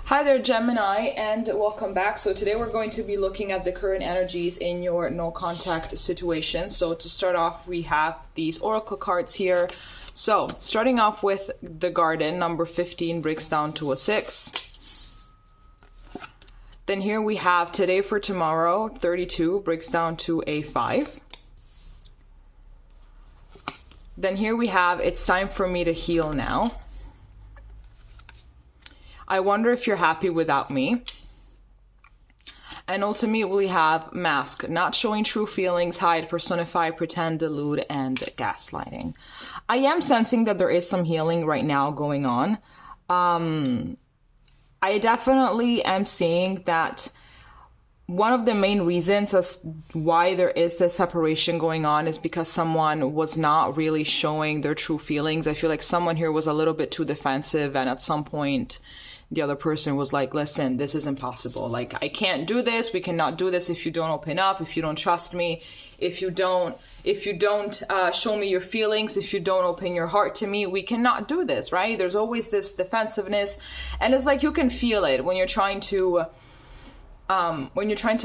Hi there, Gemini, and welcome back. So today we're going to be looking at the current energies in your no contact situation. So to start off, we have these oracle cards here. So starting off with the garden, number 15 breaks down to a 6. Then here we have today for tomorrow, 32 breaks down to a 5. Then here we have it's time for me to heal now. I wonder if you're happy without me. And ultimately we have mask, not showing true feelings, hide, personify, pretend, delude, and gaslighting. I am sensing that there is some healing right now going on. I definitely am seeing that one of the main reasons as why there is this separation going on is because someone was not really showing their true feelings. I feel like someone here was a little bit too defensive, and at some point the other person was like, listen, this is impossible. Like, I can't do this. We cannot do this if you don't open up, if you don't trust me, if you don't show me your feelings, if you don't open your heart to me, we cannot do this, right? There's always this defensiveness. And it's like, you can feel it when you're trying to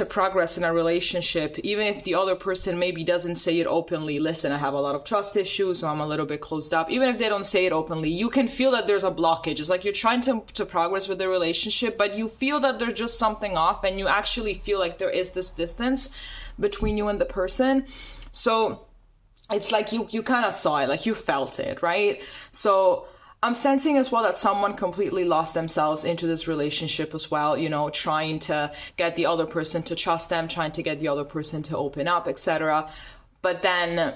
progress in a relationship, even if the other person maybe doesn't say it openly, listen, I have a lot of trust issues, so I'm a little bit closed up. Even if they don't say it openly, you can feel that there's a blockage. It's like you're trying to progress with the relationship, but you feel that there's just something off, and you actually feel like there is this distance between you and the person. So it's like you kind of saw it, like you felt it, right? So I'm sensing as well that someone completely lost themselves into this relationship as well, you know, trying to get the other person to trust them, trying to get the other person to open up, etc. But then,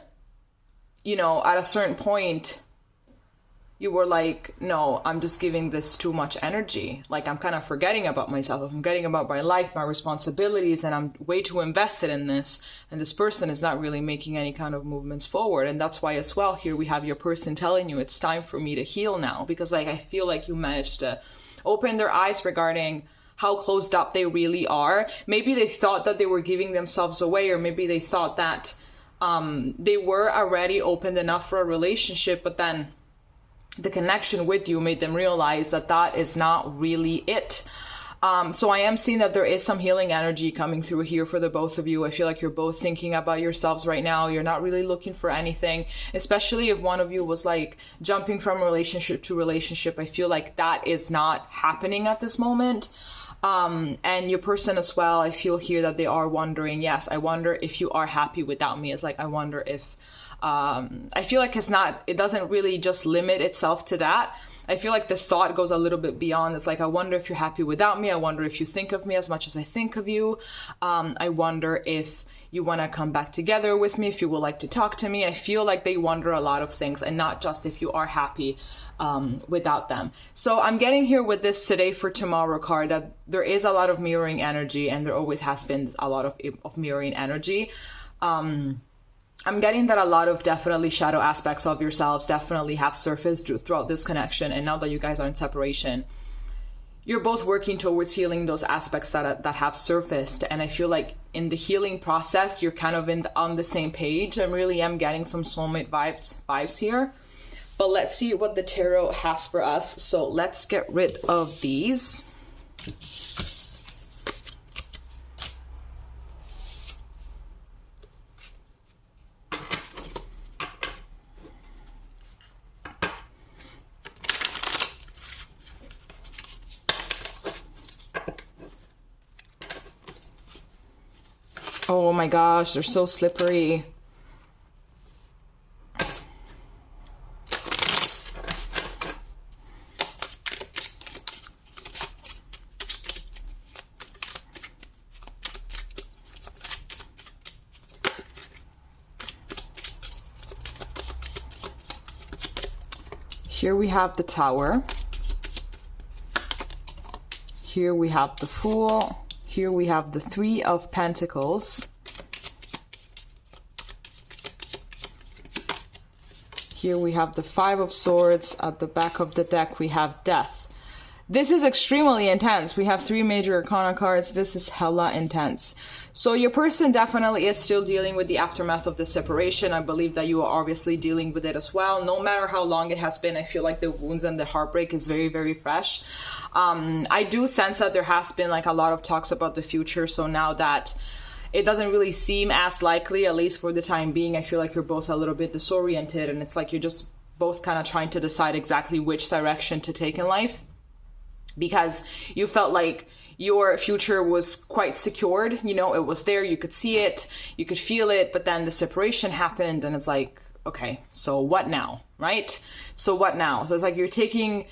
you know, at a certain point, you were like, no, I'm just giving this too much energy. Like, I'm kind of forgetting about myself. I'm forgetting about my life, my responsibilities, and I'm way too invested in this. And this person is not really making any kind of movements forward. And that's why as well, here we have your person telling you it's time for me to heal now. Because like, I feel like you managed to open their eyes regarding how closed up they really are. Maybe they thought that they were giving themselves away, or maybe they thought that they were already opened enough for a relationship, but then the connection with you made them realize that that is not really it. So I am seeing that there is some healing energy coming through here for the both of you. I feel like you're both thinking about yourselves right now. You're not really looking for anything, especially if one of you was like jumping from relationship to relationship. I feel like that is not happening at this moment. And your person as well, I feel here that they are wondering, yes, I wonder if you are happy without me. It's like, I wonder if I feel like it doesn't really just limit itself to that. I feel like the thought goes a little bit beyond. It's like, I wonder if you're happy without me. I wonder if you think of me as much as I think of you. I wonder if you want to come back together with me, if you would like to talk to me. I feel like they wonder a lot of things, and not just if you are happy without them. So I'm getting here with this today for tomorrow card that there is a lot of mirroring energy, and there always has been a lot of mirroring energy. I'm getting that a lot of definitely shadow aspects of yourselves definitely have surfaced throughout this connection. And now that you guys are in separation, you're both working towards healing those aspects that have surfaced. And I feel like in the healing process, you're kind of on the same page. I really am getting some soulmate vibes here. But let's see what the tarot has for us. So let's get rid of these. Oh my gosh, they're so slippery. Here we have the Tower. Here we have the Fool. Here we have the Three of Pentacles. Here we have the Five of Swords. At the back of the deck, we have Death. This is extremely intense. We have 3 major arcana cards. This is hella intense. So your person definitely is still dealing with the aftermath of the separation. I believe that you are obviously dealing with it as well. No matter how long it has been, I feel like the wounds and the heartbreak is very, very fresh. I do sense that there has been like a lot of talks about the future. So now that it doesn't really seem as likely, at least for the time being, I feel like you're both a little bit disoriented, and it's like you're just both kind of trying to decide exactly which direction to take in life. Because you felt like your future was quite secured, you know, it was there, you could see it, you could feel it, but then the separation happened, and it's like, okay, so what now, right? So what now? So it's like you're taking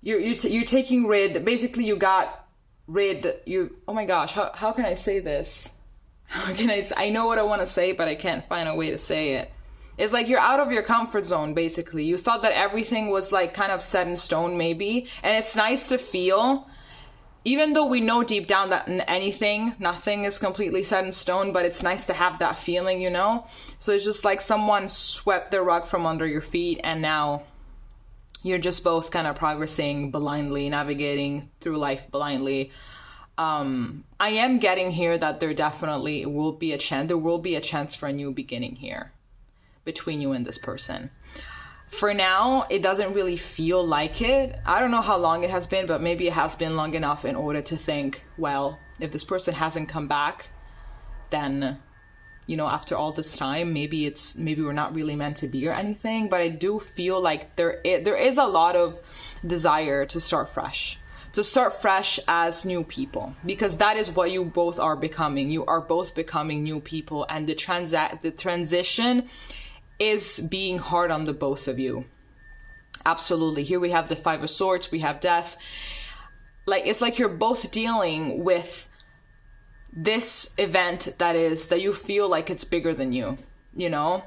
rid, basically you got rid, oh my gosh, how can I say this? I know what I want to say, but I can't find a way to say it. It's like you're out of your comfort zone, basically. You thought that everything was like kind of set in stone, maybe. And it's nice to feel, even though we know deep down that nothing is completely set in stone, but it's nice to have that feeling, you know? So it's just like someone swept the rug from under your feet, and now you're just both kind of progressing blindly, navigating through life blindly. I am getting here that there definitely will be a chance for a new beginning here between you and this person. For now, it doesn't really feel like it. I don't know how long it has been, but maybe it has been long enough in order to think, well, if this person hasn't come back, then, you know, after all this time, maybe we're not really meant to be or anything. But I do feel like there is a lot of desire to start fresh. To start fresh as new people, because that is what you both are becoming. You are both becoming new people, and the transition is being hard on the both of you. Absolutely. Here we have the 5 of Swords, we have death. Like, it's like you're both dealing with this event that you feel like it's bigger than you, you know?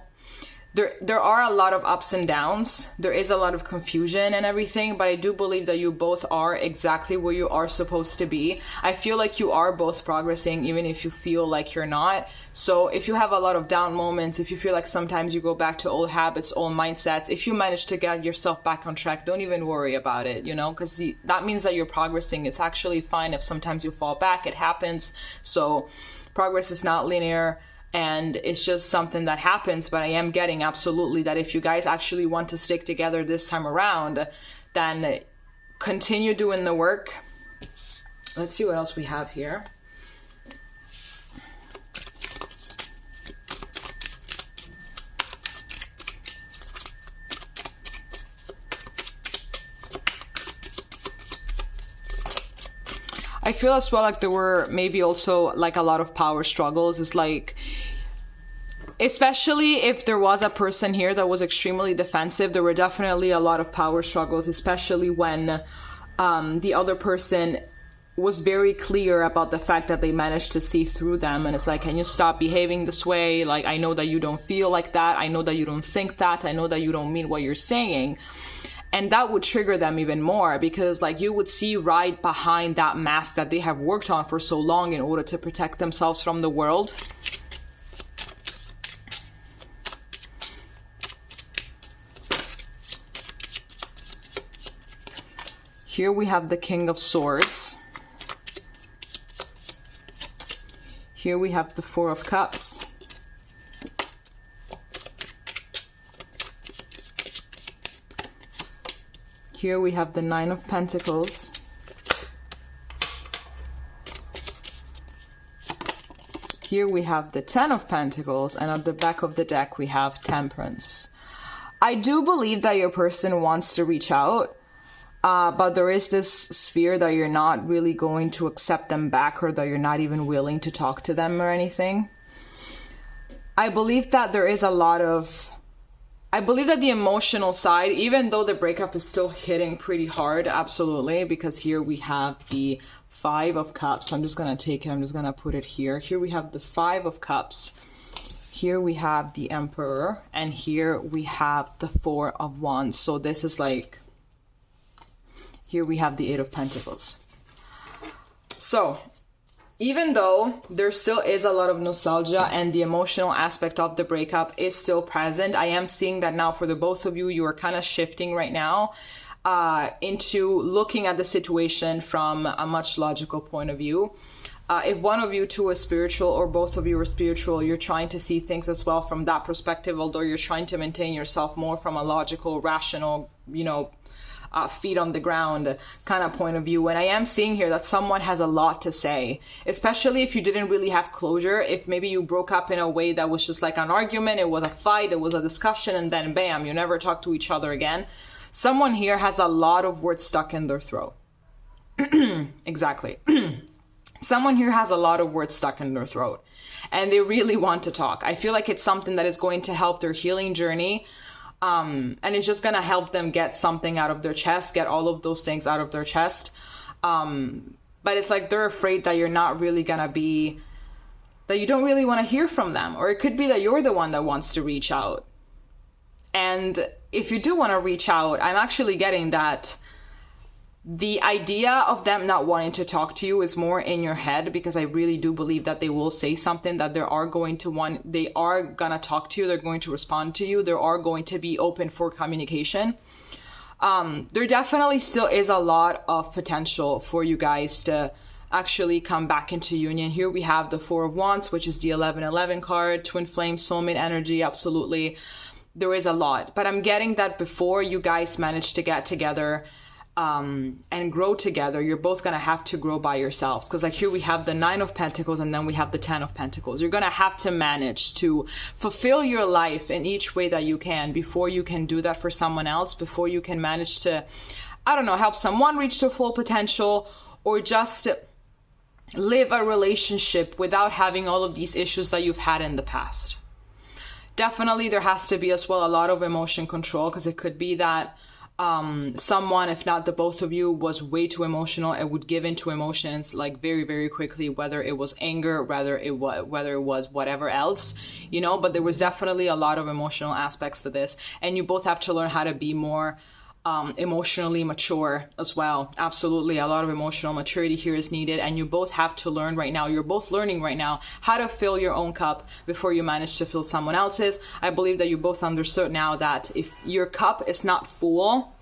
There are a lot of ups and downs. There is a lot of confusion and everything, but I do believe that you both are exactly where you are supposed to be. I feel like you are both progressing, even if you feel like you're not. So if you have a lot of down moments, if you feel like sometimes you go back to old habits, old mindsets, if you manage to get yourself back on track, don't even worry about it, you know, because that means that you're progressing. It's actually fine if sometimes you fall back. It happens. So progress is not linear. And it's just something that happens, but I am getting absolutely that if you guys actually want to stick together this time around, then continue doing the work. Let's see what else we have here. I feel as well like there were maybe also like a lot of power struggles. It's like, especially if there was a person here that was extremely defensive, there were definitely a lot of power struggles, especially when the other person was very clear about the fact that they managed to see through them. And it's like, can you stop behaving this way? Like, I know that you don't feel like that. I know that you don't think that. I know that you don't mean what you're saying. And that would trigger them even more, because like you would see right behind that mask that they have worked on for so long in order to protect themselves from the world. Here we have the King of Swords. Here we have the 4 of Cups. Here we have the 9 of Pentacles. Here we have the 10 of Pentacles, and at the back of the deck we have Temperance. I do believe that your person wants to reach out, but there is this sphere that you're not really going to accept them back, or that you're not even willing to talk to them or anything. I believe that there is a lot of... I believe that the emotional side, even though the breakup is still hitting pretty hard, absolutely, because here we have the 5 of Cups. So I'm just going to take it, I'm just going to put it here. Here we have the 5 of Cups. Here we have the Emperor, and here we have the 4 of Wands. So this is like, here we have the 8 of Pentacles. So even though there still is a lot of nostalgia and the emotional aspect of the breakup is still present, I am seeing that now for the both of you, you are kind of shifting right now. into looking at the situation from a much logical point of view. If one of you two is spiritual or both of you are spiritual, you're trying to see things as well from that perspective, although you're trying to maintain yourself more from a logical, rational, feet on the ground kind of point of view. And I am seeing here that someone has a lot to say, especially if you didn't really have closure. If maybe you broke up in a way that was just like an argument, it was a fight, it was a discussion, and then bam, you never talk to each other again. Someone here has a lot of words stuck in their throat. Exactly. Someone here has a lot of words stuck in their throat and they really want to talk. I feel like it's something that is going to help their healing journey. And it's just going to help them get something out of their chest, get all of those things out of their chest. But it's like they're afraid that you're not really going to be, that you don't really want to hear from them. Or it could be that you're the one that wants to reach out. And if you do want to reach out, I'm actually getting that the idea of them not wanting to talk to you is more in your head, because I really do believe that they will say something, that they are going to talk to you, they're going to respond to you, they are going to be open for communication. There definitely still is a lot of potential for you guys to actually come back into union. Here we have the Four of Wands, which is the 11-11 card, twin flame, soulmate energy, absolutely. There is a lot, but I'm getting that before you guys manage to get together and grow together, you're both going to have to grow by yourselves. Because like here we have the 9 of Pentacles and then we have the 10 of Pentacles. You're going to have to manage to fulfill your life in each way that you can before you can do that for someone else, before you can manage to, I don't know, help someone reach their full potential, or just live a relationship without having all of these issues that you've had in the past. Definitely there has to be as well a lot of emotion control, because it could be that someone, if not the both of you, was way too emotional and would give into emotions like very, very quickly, whether it was anger, whether it was whatever else, but there was definitely a lot of emotional aspects to this, and you both have to learn how to be more emotionally mature as well. Absolutely, a lot of emotional maturity here is needed, and you both have to learn right now, you're both learning right now how to fill your own cup before you manage to fill someone else's. I believe that you both understood now that if your cup is not full,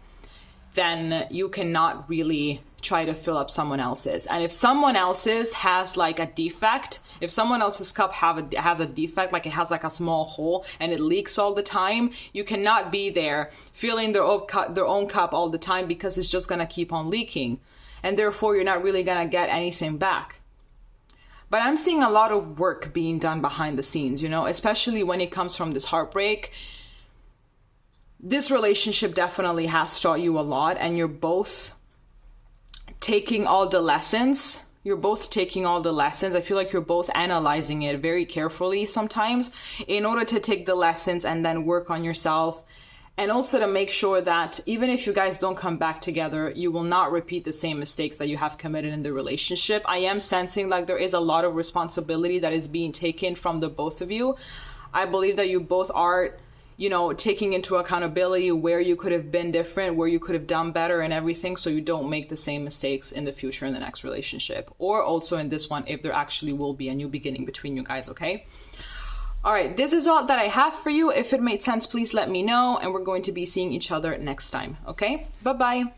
then you cannot really try to fill up someone else's. And if someone else's has like a defect, if someone else's cup has a defect, like it has like a small hole and it leaks all the time, you cannot be there filling their own cup all the time, because it's just going to keep on leaking. And therefore, you're not really going to get anything back. But I'm seeing a lot of work being done behind the scenes, especially when it comes from this heartbreak. This relationship definitely has taught you a lot, and you're both taking all the lessons. I feel like you're both analyzing it very carefully sometimes in order to take the lessons and then work on yourself. And also to make sure that even if you guys don't come back together, you will not repeat the same mistakes that you have committed in the relationship. I am sensing like there is a lot of responsibility that is being taken from the both of you. I believe that you both are taking into accountability where you could have been different, where you could have done better and everything, so you don't make the same mistakes in the future in the next relationship, or also in this one, if there actually will be a new beginning between you guys, okay? All right, this is all that I have for you. If it made sense, please let me know, and we're going to be seeing each other next time, okay? Bye-bye.